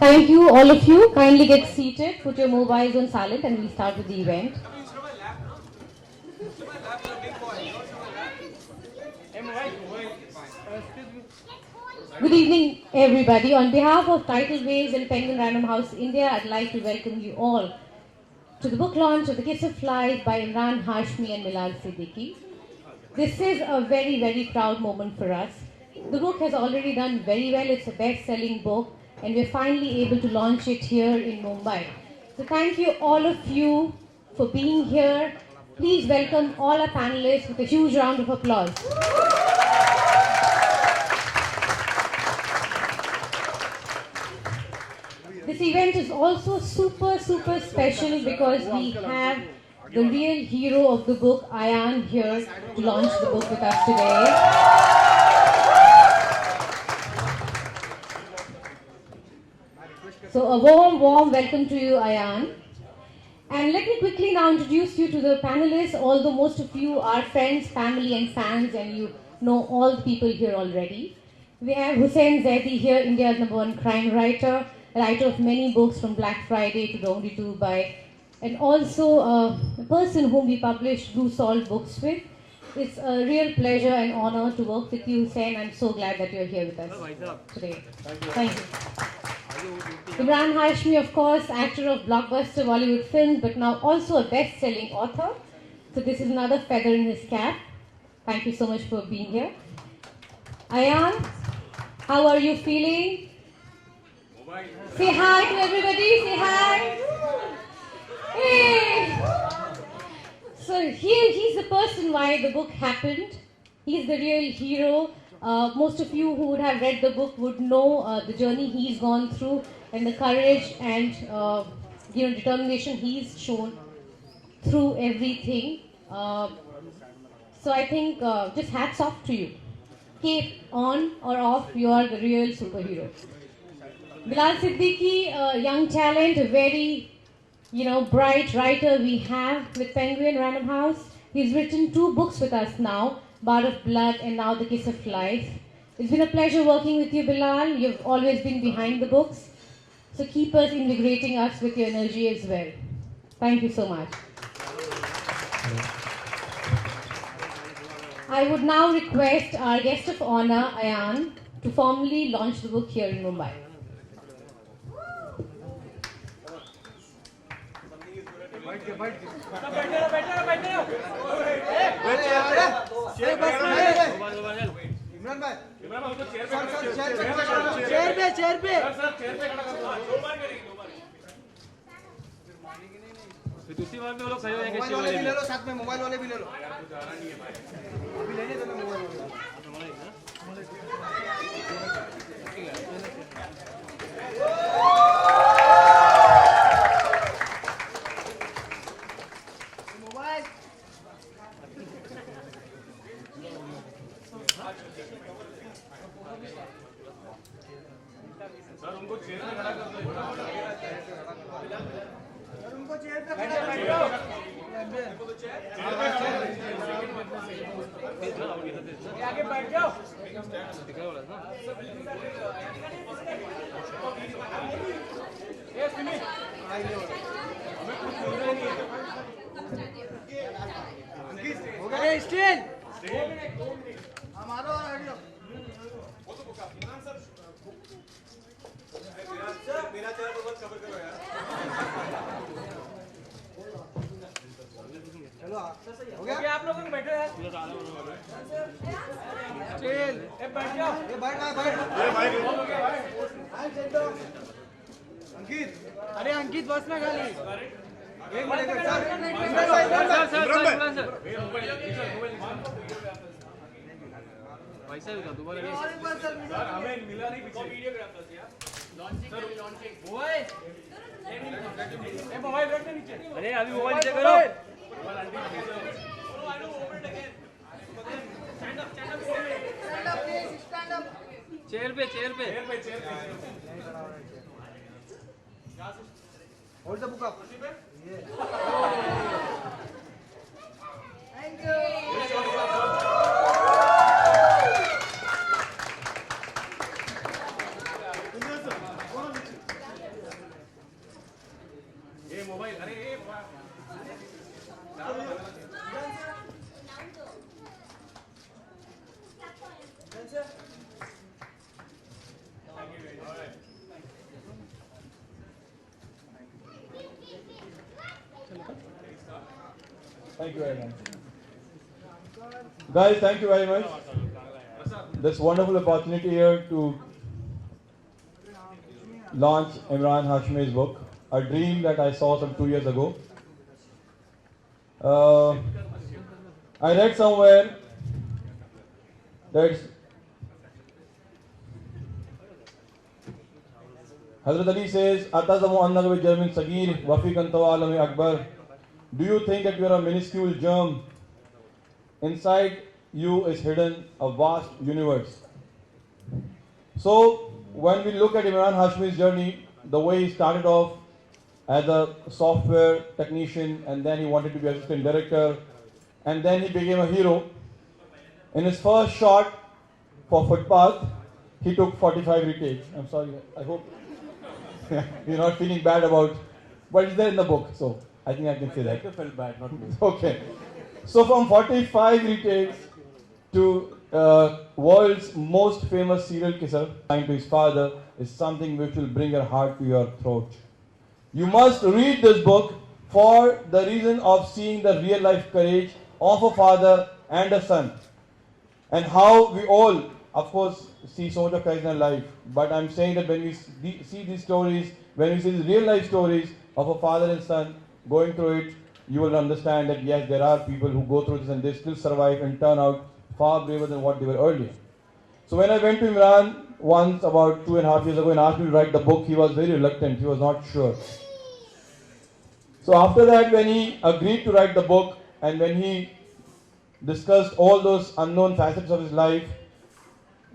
Thank you, all of you. Kindly get seated, put your mobiles on silent, and we'll start with the event. Good evening, everybody. On behalf of Tidal Waves and Penguin Random House India, I'd like to welcome you all to the book launch of The Kiss of Life by Imran Hashmi and Bilal Siddiqui. This is a very, very proud moment for us. The book has already done very well. It's a best-selling book, and we're finally able to launch it here in Mumbai. So thank you, all of you, for being here. Please welcome all our panelists with a huge round of applause. This event is also super, super special because we have the real hero of the book, Ayan, here to launch the book with us today. So a warm, warm welcome to you, Ayan. And let me quickly now introduce you to the panelists, although most of you are friends, family and fans, and you know all the people here already. We have Hussain Zaidi here, India's #1 crime writer, writer of many books from Black Friday to The Only Two by, and also a person whom we published Blue Salt books with. It's a real pleasure and honor to work with you, Hussain. I'm so glad that you're here with us today. Thank you. Imran Hashmi, of course, actor of blockbuster Bollywood films, but now also a best-selling author. So this is another feather in his cap. Thank you so much for being here. Ayan, how are you feeling? Say hi to everybody. Say hi. Hey. So he's the person why the book happened. He's the real hero. Most of you who would have read the book would know the journey he's gone through and the courage and determination he's shown through everything. So I think just hats off to you. Cape on or off, you are the real superhero. Bilal Siddiqui, a young talent, a very bright writer we have with Penguin Random House. He's written 2 books with us now, Bar of Blood and now The Kiss of Life. It's been a pleasure working with you, Bilal. You've always been behind the books. So keep us invigorating us with your energy as well. Thank you so much. I would now request our guest of honor, Ayan, to formally launch the book here in Mumbai. Chair पे दूसरी बार में वो लोग सही हो जाएंगे। Mobile वाले भी ले लो, साथ में मोबाइल वाले भी ले लो। अभी लेने दो मोबाइल वाले। सर उनको चेयर पे खड़ा कर दो। सर उनको चेयर पे खड़ा कर दो। आगे बैठ जाओ। ये सुनिए। हो गया स्टील। हमारा और आइडिया। वो तो बुका। इमरान सर। मेरा चेहरा तो बस कवर करो यार। चलो हो गया आप लोग बैठो यार। चल ए बैठ जाओ। ये बैठ ये भाई हो गया भाई। अंकित अरे अंकित बस में खाली एक मिनट सर पैसा भी का दोबारा सर हमें मिला नहीं पीछे वीडियोग्राफर यार लॉन्चिंग ओए ए मोबाइल रख दे नीचे। अरे अभी मोबाइल नीचे करो। चेयर पे hold the book up. Thank you. Thank you very much. Guys, thank you very much. This wonderful opportunity here to launch Imran Hashmi's book, a dream that I saw some 2 years ago. I read somewhere that Hazrat Ali says, "Atazamu annaka bi jarmin sagir, wafi kantawa alami akbar." Do you think that you are a minuscule germ? Inside you is hidden a vast universe. So, when we look at Imran Hashmi's journey, the way he started off as a software technician, and then he wanted to be assistant director, and then he became a hero. In his first shot for Footpath, he took 45 retakes. I'm sorry, I hope you're not feeling bad about, but it's there in the book, so I think I can say that. I felt bad, not me. Okay. So from 45 retakes to world's most famous serial killer, lying to his father, is something which will bring your heart to your throat. You must read this book for the reason of seeing the real life courage of a father and a son. And how we all, of course, see so much of courage in our life. But I'm saying that when we see these stories, when we see these real life stories of a father and son going through it, you will understand that yes, there are people who go through this and they still survive and turn out far braver than what they were earlier. So when I went to Imran once about 2.5 years ago and asked me to write the book, he was very reluctant, he was not sure. So after that, when he agreed to write the book and when he discussed all those unknown facets of his life,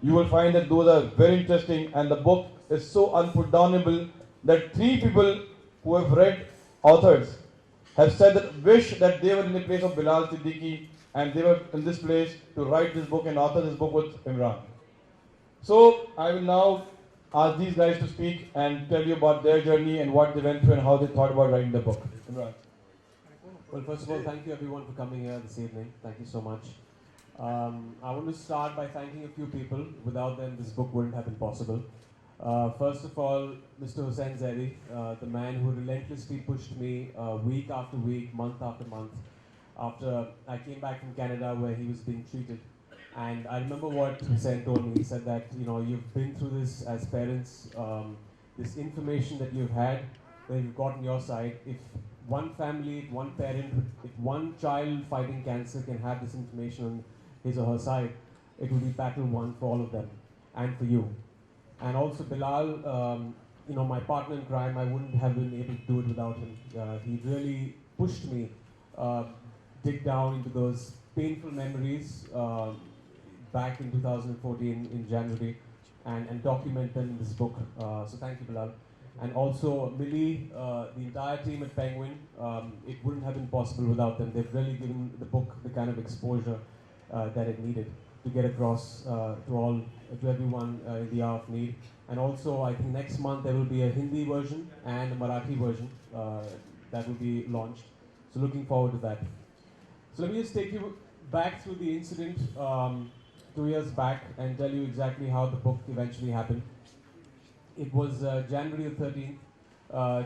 you will find that those are very interesting, and the book is so unputdownable that 3 people who have read authors have said that wish that they were in the place of Bilal Siddiqui and they were in this place to write this book and author this book with Imran. So I will now ask these guys to speak and tell you about their journey and what they went through and how they thought about writing the book. Imran. Well, first of all, thank you everyone for coming here this evening. Thank you so much. I want to start by thanking a few people. Without them, this book wouldn't have been possible. First of all, Mr. Hussain Zaidi, the man who relentlessly pushed me week after week, month after month, after I came back from Canada where he was being treated. And I remember what Hussain told me. He said that, you know, you've been through this as parents, this information that you've had, that you've got on your side. If one family, one parent, if one child fighting cancer can have this information on his or her side, it will be battle won for all of them and for you. And also Bilal, you know, my partner in crime, I wouldn't have been able to do it without him. He really pushed me dig down into those painful memories back in 2014 in January and document them in this book. So thank you, Bilal. And also Millie, the entire team at Penguin, it wouldn't have been possible without them. They've really given the book the kind of exposure that it needed to get across to everyone in the hour of need. And also, I think next month there will be a Hindi version and a Marathi version that will be launched. So looking forward to that. So let me just take you back through the incident 2 years back and tell you exactly how the book eventually happened. It was January 13th,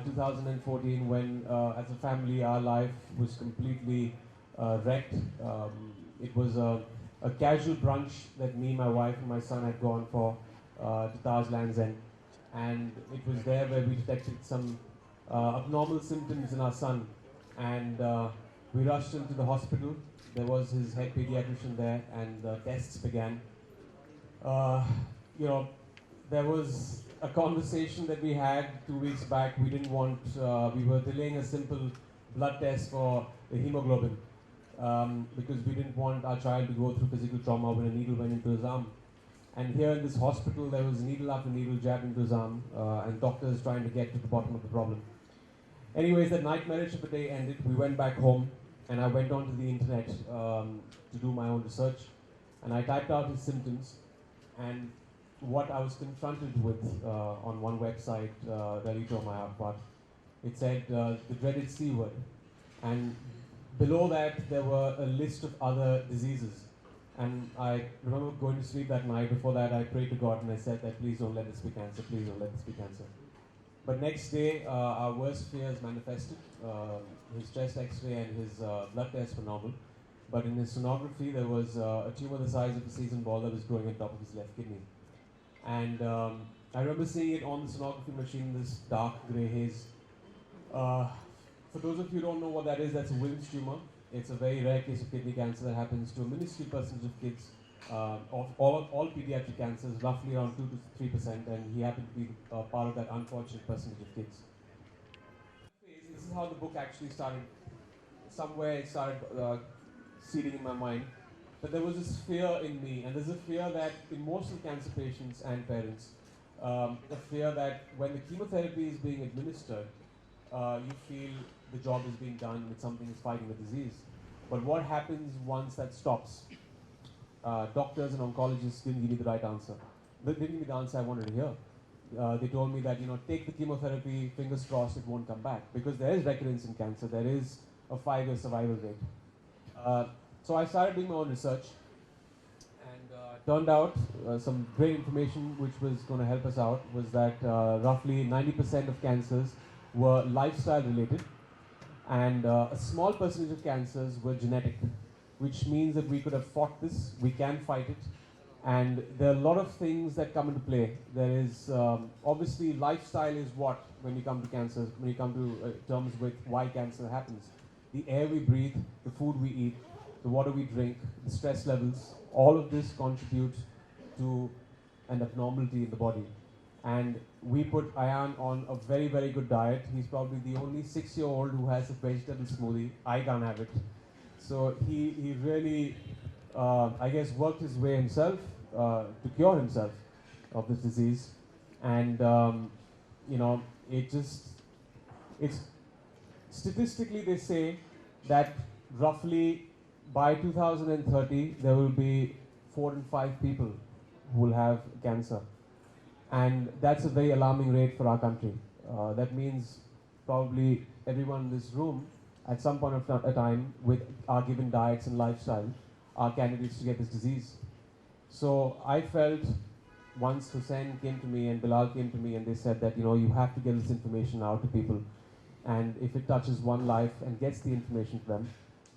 2014, when as a family our life was completely wrecked. It was a casual brunch that me, my wife and my son had gone for to Taj Lands End. And it was there where we detected some abnormal symptoms in our son. And we rushed him to the hospital. There was his head pediatrician there and tests began. You know, there was a conversation that we had 2 weeks back. We didn't want, we were delaying a simple blood test for the hemoglobin because we didn't want our child to go through physical trauma when a needle went into his arm. And here in this hospital, there was needle after needle jabbed into his arm and doctors trying to get to the bottom of the problem. Anyways, that nightmarish of a day ended. We went back home and I went onto the internet to do my own research. And I typed out his symptoms and what I was confronted with on one website, Delhi to my part. It said the dreaded C word. And below that, there were a list of other diseases. And I remember going to sleep that night. Before that, I prayed to God and I said that please don't let this be cancer, please don't let this be cancer. But next day, our worst fears manifested. His chest x-ray and his blood tests were normal. But in his sonography, there was a tumor the size of a seasoned ball that was growing on top of his left kidney. And I remember seeing it on the sonography machine, this dark grey haze. For those of you who don't know what that is, that's a Wilms tumor. It's a very rare case of kidney cancer that happens to a minuscule percentage of kids. Of all pediatric cancers, roughly around 2 to 3%, and he happened to be part of that unfortunate percentage of kids. This is how the book actually started. Somewhere it started seeding in my mind. But there was this fear in me, and there's a fear that in most of the cancer patients and parents, a fear that when the chemotherapy is being administered, you feel the job is being done, that something is fighting the disease. But what happens once that stops? Doctors and oncologists didn't give me the right answer. They didn't give me the answer I wanted to hear. They told me that, take the chemotherapy, fingers crossed it won't come back. Because there is recurrence in cancer, there is a 5-year survival rate. So I started doing my own research, and turned out some great information which was going to help us out was that roughly 90% of cancers were lifestyle related, and a small percentage of cancers were genetic, which means that we could have fought this, we can fight it, and there are a lot of things that come into play. There is obviously lifestyle is what, when you come to cancer, when you come to terms with why cancer happens. The air we breathe, the food we eat, the water we drink, the stress levels, all of this contributes to an abnormality in the body. And we put Ayan on a very, very good diet. He's probably the only 6-year-old who has a vegetable smoothie. I can't have it. So he really, I guess, worked his way himself to cure himself of this disease. And, it's statistically they say that roughly by 2030 there will be 4 in 5 people who will have cancer. And that's a very alarming rate for our country. That means probably everyone in this room at some point of a time with our given diets and lifestyle are candidates to get this disease. So I felt once Hussein came to me and Bilal came to me and they said that, you have to get this information out to people. And if it touches one life and gets the information to them,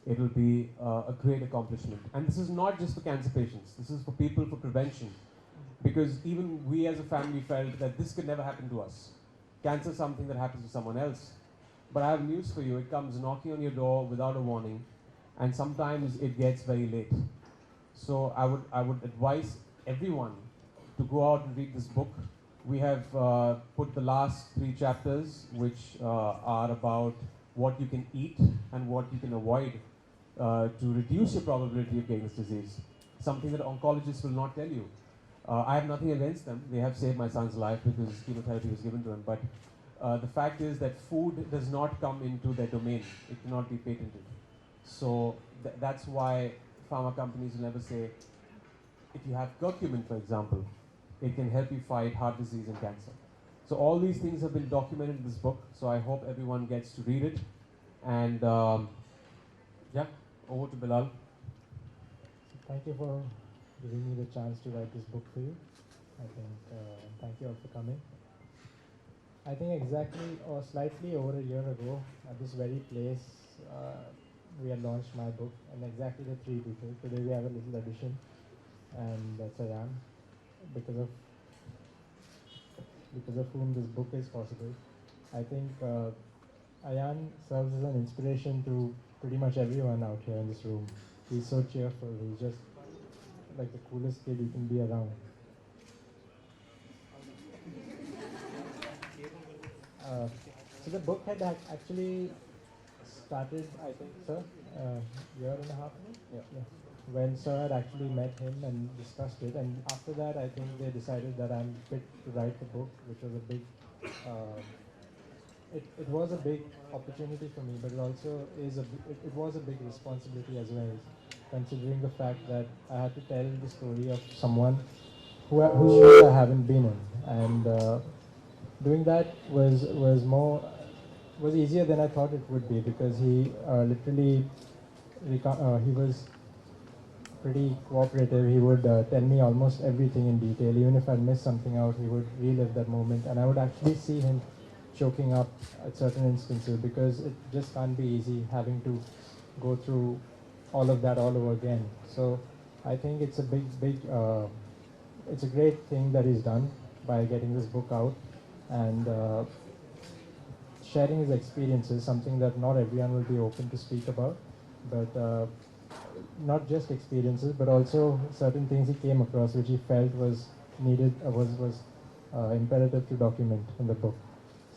it will be a great accomplishment. And this is not just for cancer patients. This is for people for prevention. Because even we as a family felt that this could never happen to us. Cancer is something that happens to someone else. But I have news for you. It comes knocking on your door without a warning. And sometimes it gets very late. So I would advise everyone to go out and read this book. We have put the last 3 chapters, which are about what you can eat and what you can avoid to reduce your probability of getting this disease. Something that oncologists will not tell you. I have nothing against them. They have saved my son's life because chemotherapy was given to him. But the fact is that food does not come into their domain. It cannot be patented. So that's why pharma companies will never say, if you have curcumin, for example, it can help you fight heart disease and cancer. So all these things have been documented in this book. So I hope everyone gets to read it. And yeah, over to Bilal. Thank you for giving me the chance to write this book for you. I think, thank you all for coming. I think exactly or slightly over a year ago at this very place, we had launched my book, and exactly the 3 people. Today we have a little addition, and that's Ayan, because of whom this book is possible. I think Ayan serves as an inspiration to pretty much everyone out here in this room. He's so cheerful. He's just like the coolest kid you can be around. So the book had actually started, I think, sir, year and a half ago? Yeah. When sir had actually met him and discussed it, and after that I think they decided that I'm fit to write the book, which was a big, it was a big opportunity for me, but it also it was a big responsibility as well, considering the fact that I had to tell the story of someone whose shoes I haven't been in, and doing that was easier than I thought it would be, because he literally he was pretty cooperative. He would tell me almost everything in detail. Even if I missed something out, he would relive that moment, and I would actually see him choking up at certain instances because it just can't be easy having to go through all of that all over again. So I think it's a it's a great thing that he's done by getting this book out and sharing his experiences, something that not everyone will be open to speak about, but not just experiences, but also certain things he came across which he felt was needed, was imperative to document in the book.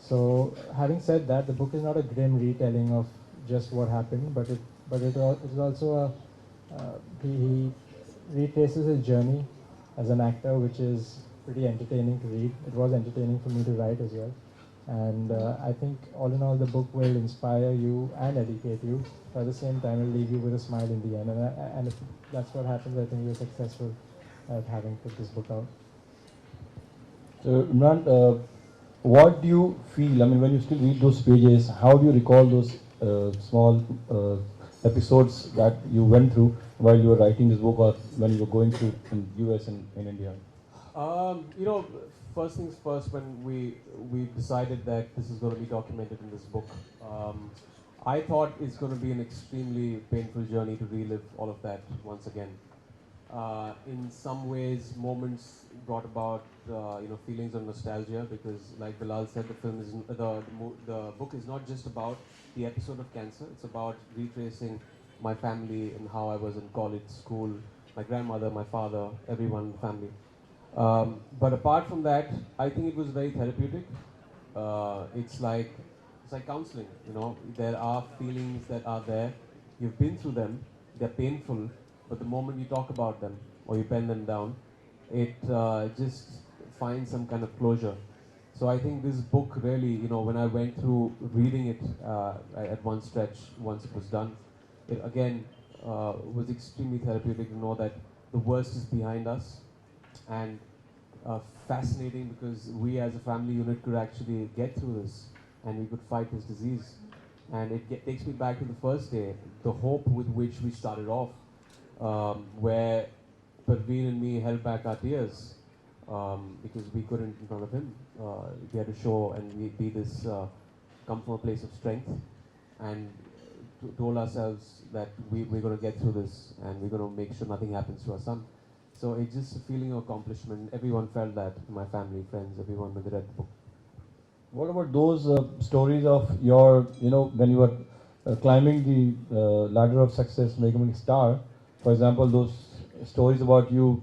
So, having said that, the book is not a grim retelling of just what happened, but it is also he retraces his journey as an actor, which is pretty entertaining to read. It was entertaining for me to write as well, and I think all in all, the book will inspire you and educate you. But at the same time, it'll leave you with a smile in the end, and if that's what happens, I think we're successful at having put this book out. So, Imran, what do you feel? I mean, when you still read those pages, how do you recall those small episodes that you went through while you were writing this book, or when you were going through in US and in India? You know, first things first, when we decided that this is going to be documented in this book, I thought it's going to be an extremely painful journey to relive all of that once again. In some ways, moments brought about feelings of nostalgia, because, like Bilal said, the book is not just about the episode of cancer. It's about retracing my family and how I was in college, school, my grandmother, my father, everyone in the family. But apart from that, I think it was very therapeutic. It's like counseling. You know, there are feelings that are there. You've been through them. They're painful. But the moment you talk about them or you pen them down, it just finds some kind of closure. So I think this book really, when I went through reading it at one stretch, once it was done, it again was extremely therapeutic to know that the worst is behind us, and fascinating because we as a family unit could actually get through this and we could fight this disease. And it takes me back to the first day, the hope with which we started off. Where Parveen and me held back our tears because we couldn't in front of him. We had to show and be this come from a place of strength, and told ourselves that we're going to get through this and we're going to make sure nothing happens to our son. So it's just a feeling of accomplishment. Everyone felt that, my family, friends, everyone when they read the book. What about those stories of your, when you were climbing the ladder of success, becoming a star? For example, those stories about you,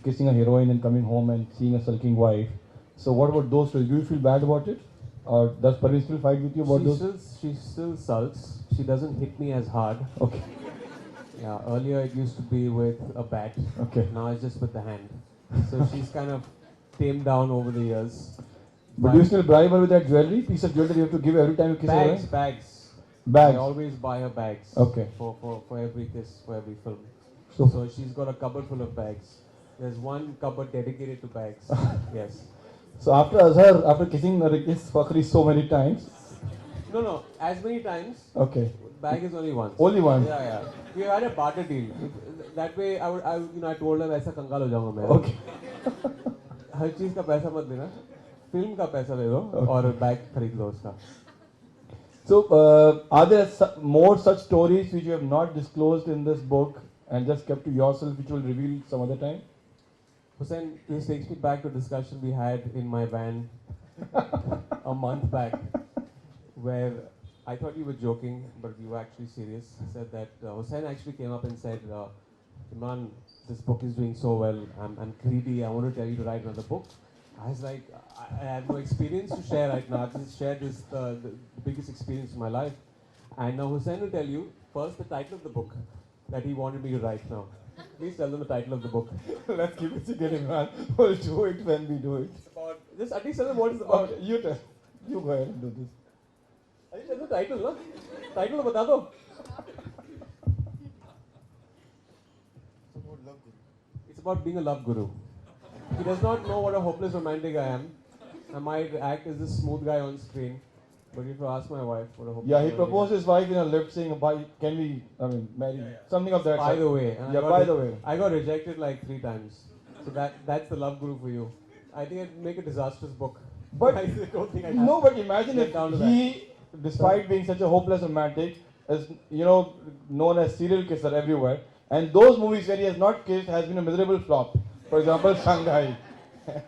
kissing a heroine and coming home and seeing a sulking wife. So what about those stories? Do you feel bad about it? Or does Parveen still fight with you about those? She still sulks. She doesn't hit me as hard. Okay. Yeah, earlier it used to be with a bat. Okay. Now it's just with the hand. So she's kind of tamed down over the years. But do you still bribe her with that jewelry? Piece of jewelry you have to give every time you kiss her? Bags. Bags. I always buy her bags. Okay. For every kiss, for every film. So So she's got a cupboard full of bags. There's one cupboard dedicated to bags. Yes. So after Azhar, after kissing Riki's Fakhri so many times. No, as many times. Okay. Bag is only once. Only one. Yeah. We had a barter deal. That way, I told her ऐसा कंगाल हो जाऊंगा मैं. Okay. हर चीज का पैसा मत देना. फिल्म का पैसा ले लो और बैग खरीद लो उसका. So, are there more such stories which you have not disclosed in this book and just kept to yourself, which you will reveal some other time? Hussain, this takes me back to a discussion we had in my van a month back, where I thought you were joking, but you were actually serious. I said that Hussain actually came up and said, Imran, this book is doing so well. I'm greedy. I want to tell you to write another book. I was like, I have no experience to share right now. I just shared this the biggest experience of my life. And now Hussain will tell you first the title of the book that he wanted me to write now. Please tell them the title of the book. Let's keep it secret, Imran. We'll do it when we do it. It's about, just at least tell them what it's about. Okay, you tell. You go ahead and do this. I just said the title, no? Title to bata do. It's about being a love guru. He does not know what a hopeless romantic I am. I might act as this smooth guy on screen, But if you ask my wife, what I hope. Yeah, he proposed his wife in a lift saying, can we, marry? Something of that By sort. the way. And Yeah, by the way. I got rejected like 3 times. So that's the love guru for you. I think I'd make a disastrous book. But I don't think I'd no, but imagine get if down to he, despite being such a hopeless romantic, is known as serial kisser everywhere, and those movies where he has not kissed has been a miserable flop. For example, Shanghai.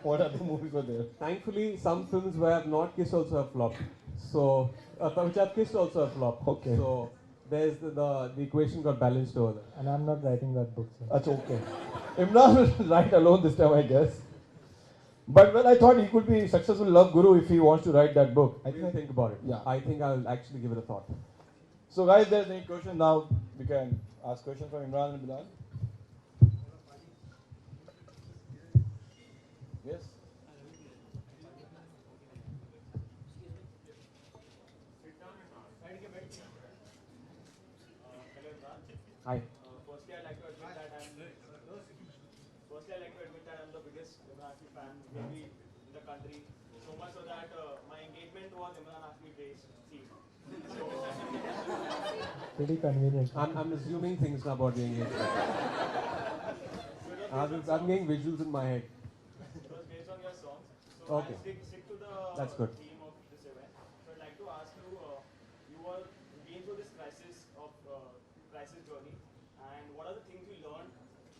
What other movies were there? Thankfully, some films where I've not kissed also have flopped. So, which I've kissed also have flopped. Okay. So, there's the equation got balanced over there. And I'm not writing that book, sir. That's okay. Imran will write alone this time, I guess. But I thought he could be a successful love guru if he wants to write that book. I think about it. Yeah. I think I'll actually give it a thought. So guys, there's any question now, we can ask questions from Imran and Bilal. Yes? Hi. Firstly, I'd like to admit that I'm the biggest Imran Hashmi fan maybe in the country. So much so that my engagement was Imran Hashmi based scene. Pretty convenient. I'm assuming things now about the engagement. I'm getting visuals in my head. It was based on your songs. So Okay. I'll stick to the That's good. theme of this event. So I'd like to ask you, you were being through this crisis journey, and what are the things you learned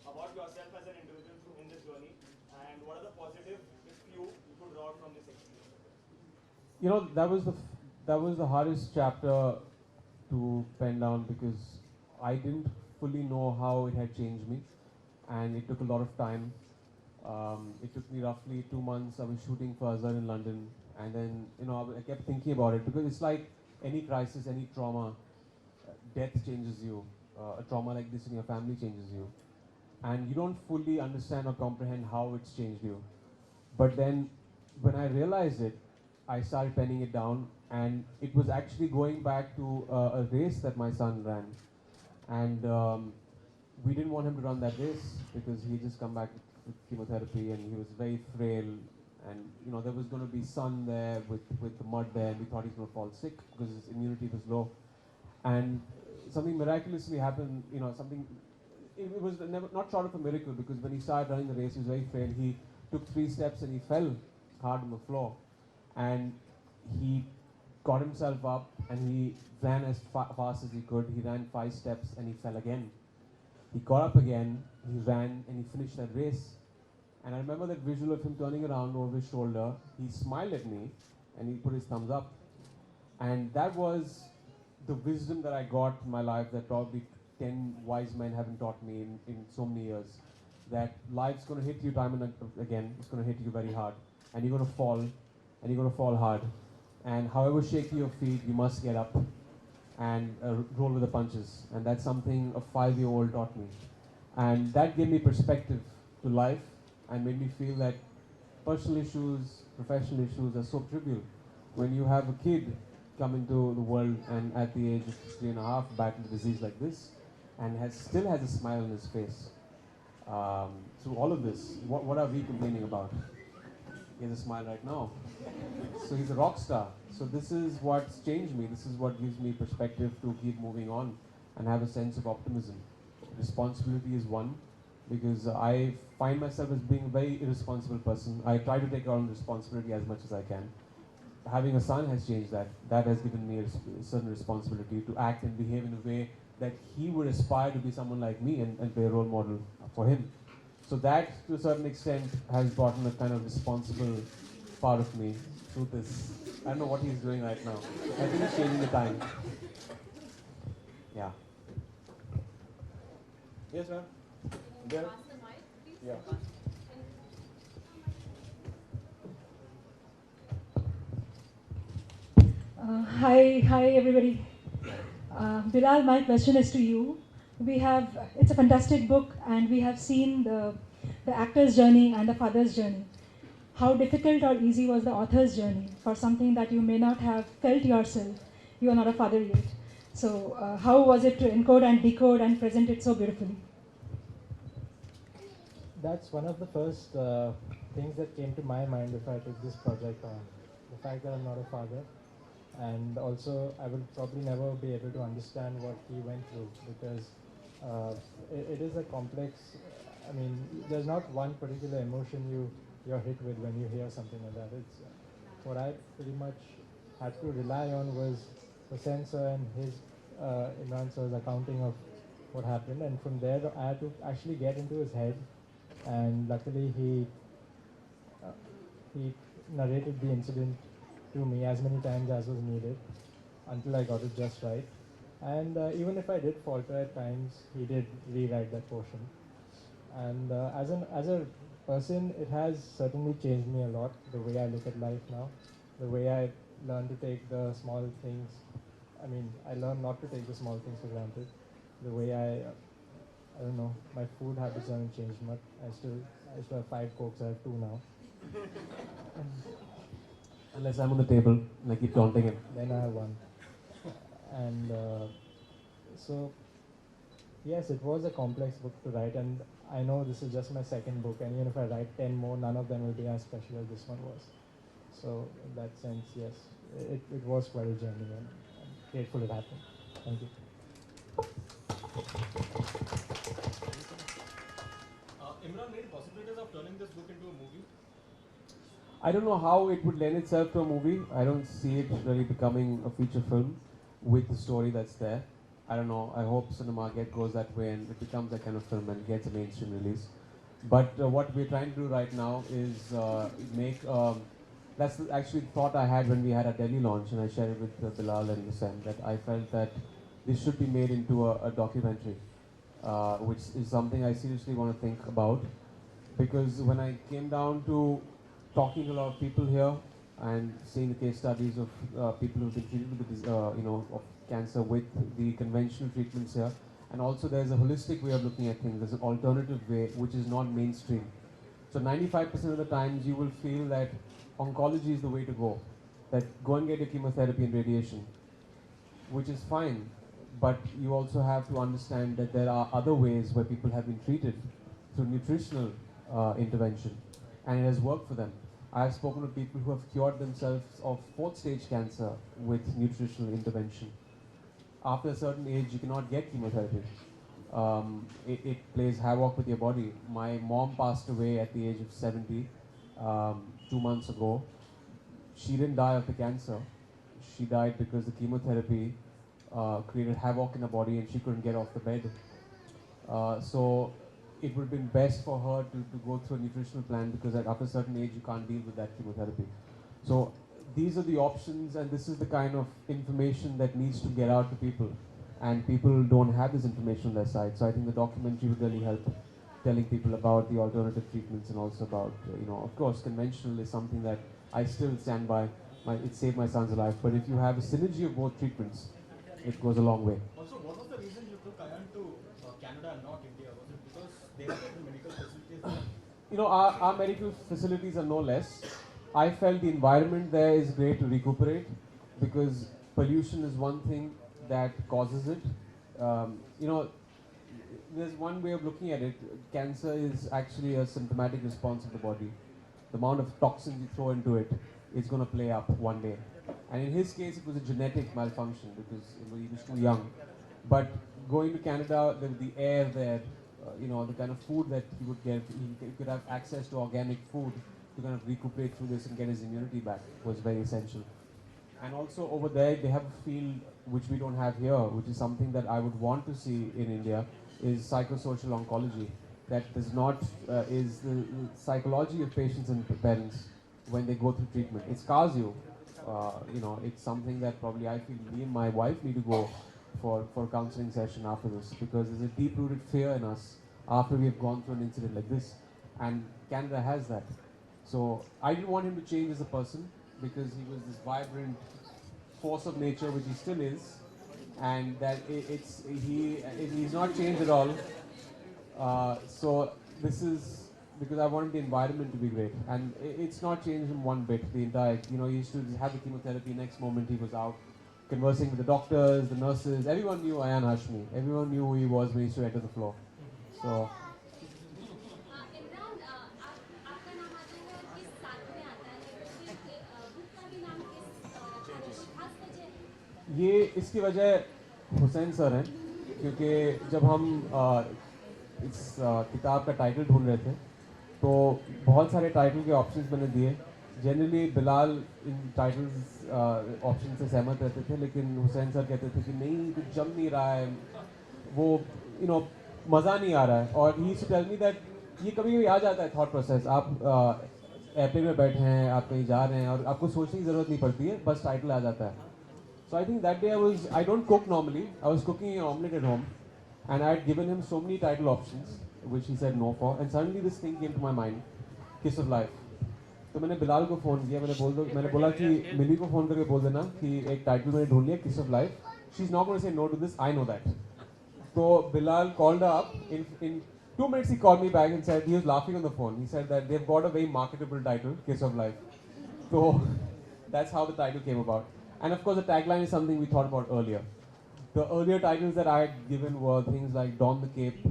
about yourself as an individual in this journey, and what are the positive, if you could draw from this experience? That was the hardest chapter to pen down because I didn't fully know how it had changed me, and it took a lot of time. It took me roughly 2 months. I was shooting for Azhar in London, and then I kept thinking about it because it's like any crisis, any trauma, death changes you. A trauma like this in your family changes you, and you don't fully understand or comprehend how it's changed you. But then, when I realized it, I started penning it down, and it was actually going back to a race that my son ran, and we didn't want him to run that race because he just come back with chemotherapy and he was very frail, and there was going to be sun there with the mud there, and we thought he was going to fall sick because his immunity was low, and something miraculously happened. It was not short of a miracle because when he started running the race, he was very frail. He took 3 steps and he fell hard on the floor, and he got himself up and he ran as fast as he could. He ran 5 steps and he fell again. He got up again, he ran and he finished that race. And I remember that visual of him turning around over his shoulder. He smiled at me and he put his thumbs up. And that was the wisdom that I got in my life that probably 10 wise men haven't taught me in so many years. That life's going to hit you time and again. It's going to hit you very hard. And you're going to fall. And you're going to fall hard. And however shaky your feet, you must get up and roll with the punches. And that's something a 5-year-old taught me. And that gave me perspective to life and made me feel that personal issues, professional issues are so trivial. When you have a kid come into the world and at the age of 3.5 battle a disease like this and still has a smile on his face. Through all of this, what are we complaining about? He has a smile right now. So he's a rock star. So this is what's changed me. This is what gives me perspective to keep moving on and have a sense of optimism. Responsibility is one, because I find myself as being a very irresponsible person. I try to take on responsibility as much as I can. Having a son has changed that. That has given me a certain responsibility to act and behave in a way that he would aspire to be someone like me and be a role model for him. So that, to a certain extent, has brought in a kind of responsible part of me through this. I don't know what he's doing right now. I think he's changing the time. Yeah. Yes, ma'am. There. Yeah. Hi everybody. Bilal, my question is to you. It's a fantastic book and we have seen the actor's journey and the father's journey. How difficult or easy was the author's journey for something that you may not have felt yourself? You are not a father yet. So how was it to encode and decode and present it so beautifully? That's one of the first things that came to my mind before I took this project on. The fact that I'm not a father. And also, I will probably never be able to understand what he went through because it is a complex. I mean, there's not one particular emotion you're hit with when you hear something like that. It's what I pretty much had to rely on was the censor and his Imran Sir's accounting of what happened, and from there I had to actually get into his head, and luckily he narrated the incident to me as many times as was needed until I got it just right. And even if I did falter at times, he did rewrite that portion. And as a person, it has certainly changed me a lot. The way I look at life now, the way I learn to take the small things. I mean, I learned not to take the small things for granted. The way I don't know, my food habits haven't changed much. I still have 5 Cokes. I have 2 now. Unless I'm on the table and I keep taunting him. Then I have 1. And so, yes, it was a complex book to write, and I know this is just my second book, and even if I write 10 more, none of them will be as special as this one was. So, in that sense, yes, it was quite a journey, and I'm grateful it happened. Thank you. Imran, made possibilities of turning this book into a movie? I don't know how it would lend itself to a movie. I don't see it really becoming a feature film with the story that's there. I don't know. I hope cinema goes that way and it becomes that kind of film and gets a mainstream release. But what we're trying to do right now is make. That's actually the thought I had when we had our Delhi launch, and I shared it with Bilal and Hussain, that I felt that this should be made into a documentary, which is something I seriously want to think about. Because when I came down to talking to a lot of people here and seeing the case studies of people who've been treated with of cancer with the conventional treatments here, and also there's a holistic way of looking at things. There's an alternative way which is not mainstream. So 95% of the times you will feel that oncology is the way to go. That go and get your chemotherapy and radiation, which is fine, but you also have to understand that there are other ways where people have been treated through nutritional intervention, and it has worked for them. I have spoken to people who have cured themselves of 4th stage cancer with nutritional intervention. After a certain age, you cannot get chemotherapy. It plays havoc with your body. My mom passed away at the age of 70, 2 months ago. She didn't die of the cancer. She died because the chemotherapy created havoc in her body and she couldn't get off the bed. So it would have been best for her to go through a nutritional plan, because after a certain age you can't deal with that chemotherapy. So these are the options, and this is the kind of information that needs to get out to people, and people don't have this information on their side. So I think the documentary would really help telling people about the alternative treatments, and also about, of course, conventional is something that I still stand by. It saved my son's life, but if you have a synergy of both treatments, it goes a long way. Also, what was the reason you took Ayan to Canada and not India? Was it because they have the medical facilities there? Our medical facilities are no less. I felt the environment there is great to recuperate, because pollution is one thing that causes it. There's one way of looking at it. Cancer is actually a symptomatic response of the body. The amount of toxins you throw into it is going to play up one day. And in his case, it was a genetic malfunction because he was too young. But going to Canada, the air there, the kind of food that he would get, he could have access to organic food to kind of recuperate through this and get his immunity back, was very essential. And also over there, they have a field which we don't have here, which is something that I would want to see in India, is psychosocial oncology. That does not, is the psychology of patients and parents when they go through treatment. It scars you. It's something that probably I feel me and my wife need to go for a counseling session after this, because there's a deep-rooted fear in us after we have gone through an incident like this. And Canada has that. So I didn't want him to change as a person, because he was this vibrant force of nature, which he still is, and that he's not changed at all. So this is because I wanted the environment to be great, and it's not changed in one bit. The entire, he used to have the chemotherapy. Next moment he was out conversing with the doctors, the nurses. Everyone knew Ayan Hashmi. Everyone knew who he was when he used to enter the floor. So. Imran आपका नाम आता है और किस साथ में आता है बुक का भी नाम किस रखा है खास ये इसकी वजह हुसैन सर हैं, क्योंकि जब हम इस किताब का टाइटल ढूंढ रहे थे तो बहुत सारे टाइटल के ऑप्शंस मैंने दिए। जनरली बिलाल इन टाइटल्स ऑप्शन से सहमत रहते थे, लेकिन हुसैन सर कहते थे कि नहीं, कुछ जम नहीं रहा है, वो मज़ा नहीं आ रहा है। और ही टू टेल मी दैट ये कभी कभी आ जाता है थॉट प्रोसेस, आप एयरप्लेन में बैठे हैं, आप कहीं जा रहे हैं और आपको सोचने की ज़रूरत नहीं पड़ती है, बस टाइटल आ जाता है। So I think that day I don't cook normally. I was cooking an omelette at home, and I had given him so many title options, which he said no for. And suddenly this thing came to my mind, Kiss of Life. तो मैंने बिलाल को phone किया, मैंने बोला कि मिली को phone करके बोल देना कि एक टाइटल मैंने ढूंढ लिया, kiss of life. She is not going to say no to this, I know that. तो Bilal called her up. In 2 minutes he called me back and said he was laughing on the phone. He said that they've got a very marketable title, Kiss of Life. So that's how the title came about. And of course, the tagline is something we thought about earlier. The earlier titles that I had given were things like Don the Cape,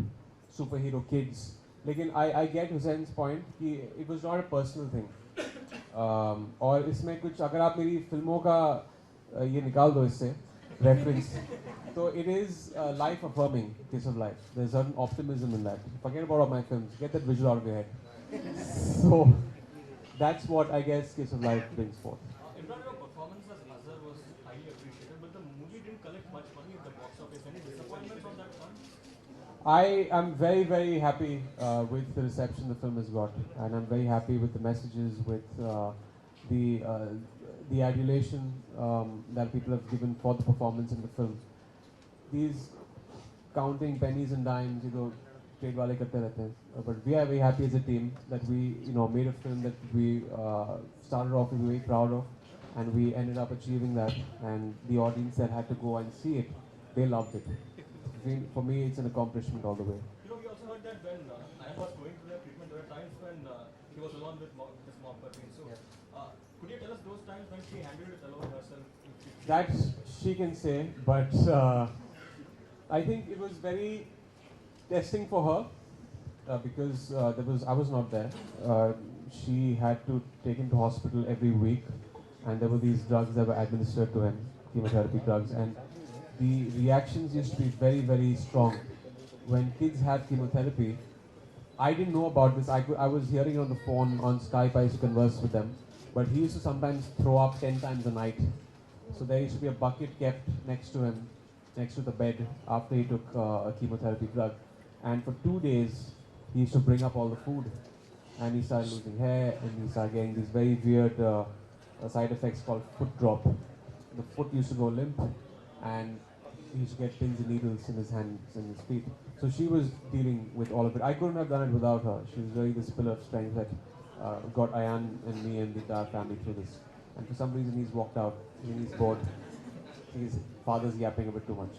Superhero Kids. Lekin I get Hussein's point कि it was not a personal thing. और इसमें कुछ अगर आप मेरी फिल्मों का ये निकाल दो इससे reference, so it is life affirming, Kiss of Life. There's certain optimism in that. Forget about all my films. Get that visual out of your head. So that's what I guess Kiss of Life brings forth. Imran, your performance as Azhar was highly appreciated, but the movie didn't collect much money at the box office. Any disappointments on that front? I am very, very happy with the reception the film has got, and I'm very happy with the messages, with the adulation that people have given for the performance in the film. These counting pennies and dimes, trade wale karte rehte hain. But we are very happy as a team that we, made a film that we started off with, very proud of, and we ended up achieving that. And the audience that had to go and see it, they loved it. For me, it's an accomplishment all the way. We also heard that when Ayan was going through their treatment, there were times when he was alone with his mom, Parveen. So, could you tell us those times when she handled it alone herself? That she can say, but I think it was very testing for her because I was not there. She had to take him to hospital every week, and there were these drugs that were administered to him, chemotherapy drugs, and the reactions used to be very, very strong. When kids have chemotherapy, I didn't know about this. I was hearing it on the phone, on Skype, I used to converse with them. But he used to sometimes throw up 10 times a night. So there used to be a bucket kept next to him, next to the bed, after he took a chemotherapy drug. And for 2 days, he used to bring up all the food. And he started losing hair, and he started getting these very weird side effects called foot drop. The foot used to go limp, and he used to get pins and needles in his hands and his feet. So she was dealing with all of it. I couldn't have done it without her. She was really this pillar of strength that got Ayan and me and the entire family through this. And for some reason he's walked out. He's bored. His father's yapping a bit too much.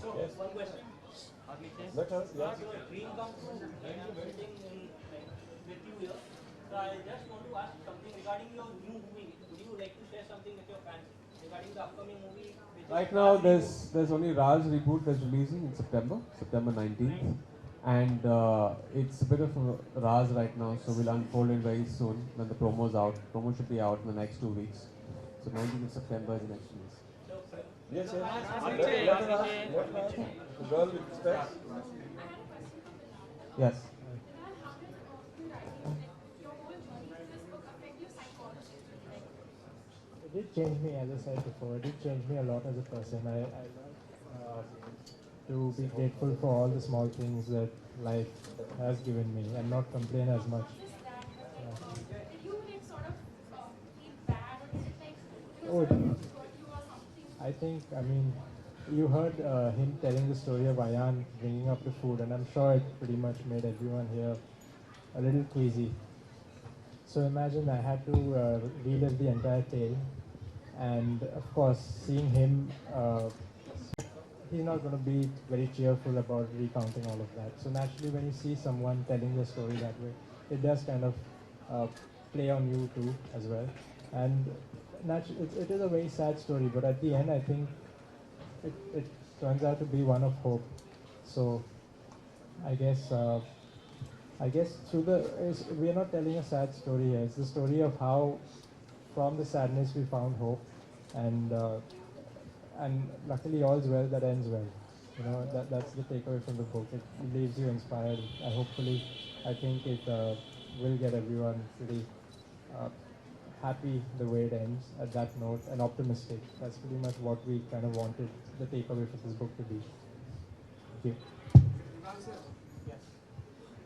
So, one question. Let us, yes. Your dream come true and I'm sitting with you here. So I just want to ask something regarding your new movie. Would you like to share something with your fans regarding the upcoming movie? Right now there's only Raj reboot that's releasing in September 19th. And it's a bit of a Raj right now, so we'll unfold it very soon when the promo's out. Promo should be out in the next 2 weeks. So 19th of September is the next release. Yes, yes. Let her ask. The girl with specs. Yes. It did change me, as I said before, it did change me a lot as a person. I learned to be grateful for all the small things that life has given me and not complain as much. Did you like sort of feel bad, or is it like it Oh, was sort of hurt you or something? I think, you heard him telling the story of Ayan bringing up the food, and I'm sure it pretty much made everyone here a little queasy. So imagine I had to relive the entire tale, and of course, seeing him, he's not going to be very cheerful about recounting all of that. So naturally, when you see someone telling the story that way, it does kind of play on you too as well. And naturally, it is a very sad story, but at the end, I think it turns out to be one of hope. So I guess we are not telling a sad story here. It's the story of how from the sadness we found hope, and and luckily all's well that ends well. You know, that's the takeaway from the book. It leaves you inspired. I think it will get everyone pretty happy the way it ends at that note and optimistic. That's pretty much what we kind of wanted the takeaway for this book to be. Thank you. Yes.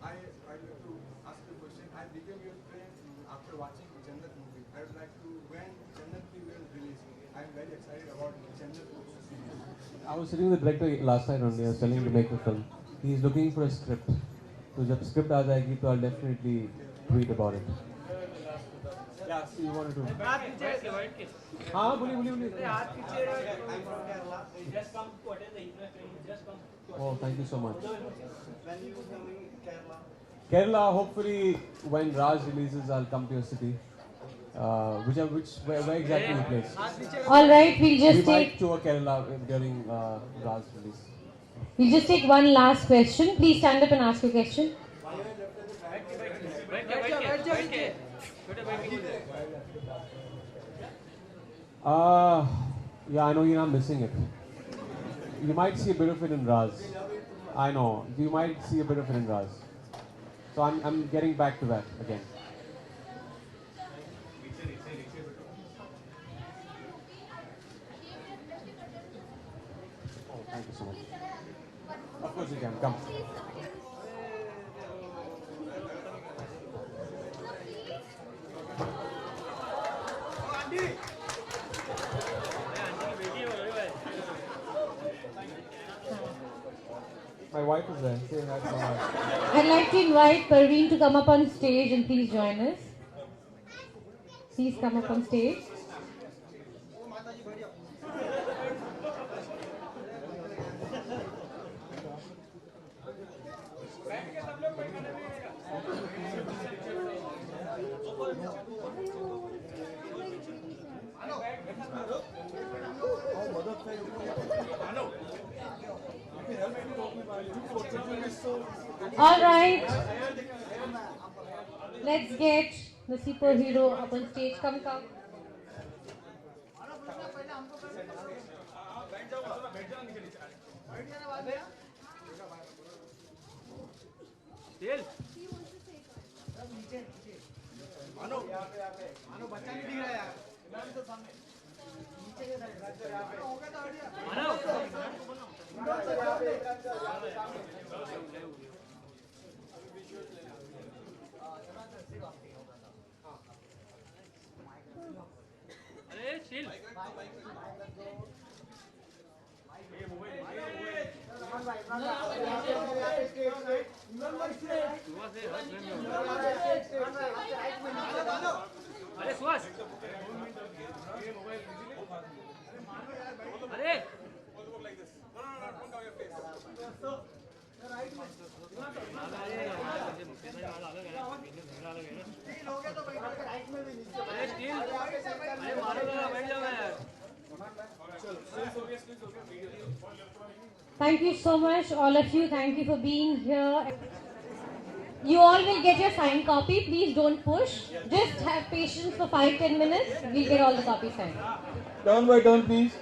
I would like to ask you a question. I became your friend after watching Jannat movie. I would like to, when Jannat will release, I am very excited about Jannat series. I was sitting with the director last night only. I was telling him to make the film. He's looking for a script. So जब script आ जाएगी तो I'll definitely tweet about it. Yeah, so you wanted to. हाँ बोलिए बोलिए बोलिए. Just come to attend the Evening training. Just come to attend. Oh, thank you so much. When you coming Kerala? Kerala, hopefully when Raj releases, I'll come to your city. Where exactly you place? All right, we'll We just might take tour Kerala during Raj release. one last question. Please stand up and ask your question. Yeah, I know you're not missing it. You might see a bit of it in Raj. I know. You might see a bit of it in Raj. So I'm getting back to that again. Oh, thank you so much. Of course you can. Come. My wife is there. Say hi to my wife. I'd like to invite Parveen to come up on stage and please join us. Please come up on stage. All right. Let's get the superhero up on stage. Come. मानो बच्चा नहीं दिख रहा यार। नीचे के side होगा तो आइडिया। अरे चिल अरे सुहास अरे Thank you so much, all of you. Thank you for being here. You all will get your signed copy. Please don't push. Just have patience for 5-10 minutes. We'll get all the copies signed. Turn by turn, please.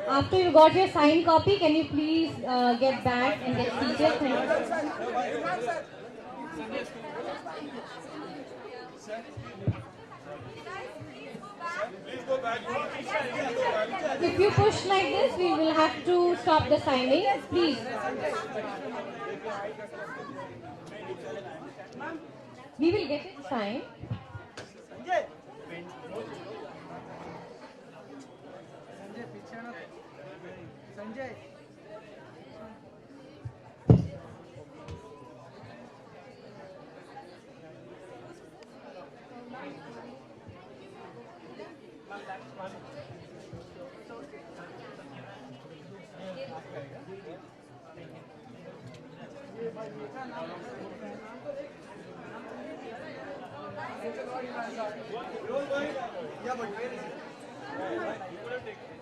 After you got your signed copy, can you please get back and get seated? Thank you. If you push like this, we will have to stop the signing. Please. We will get it signed. Sanjay पीछे ना Sanjay Yeah, but where is it?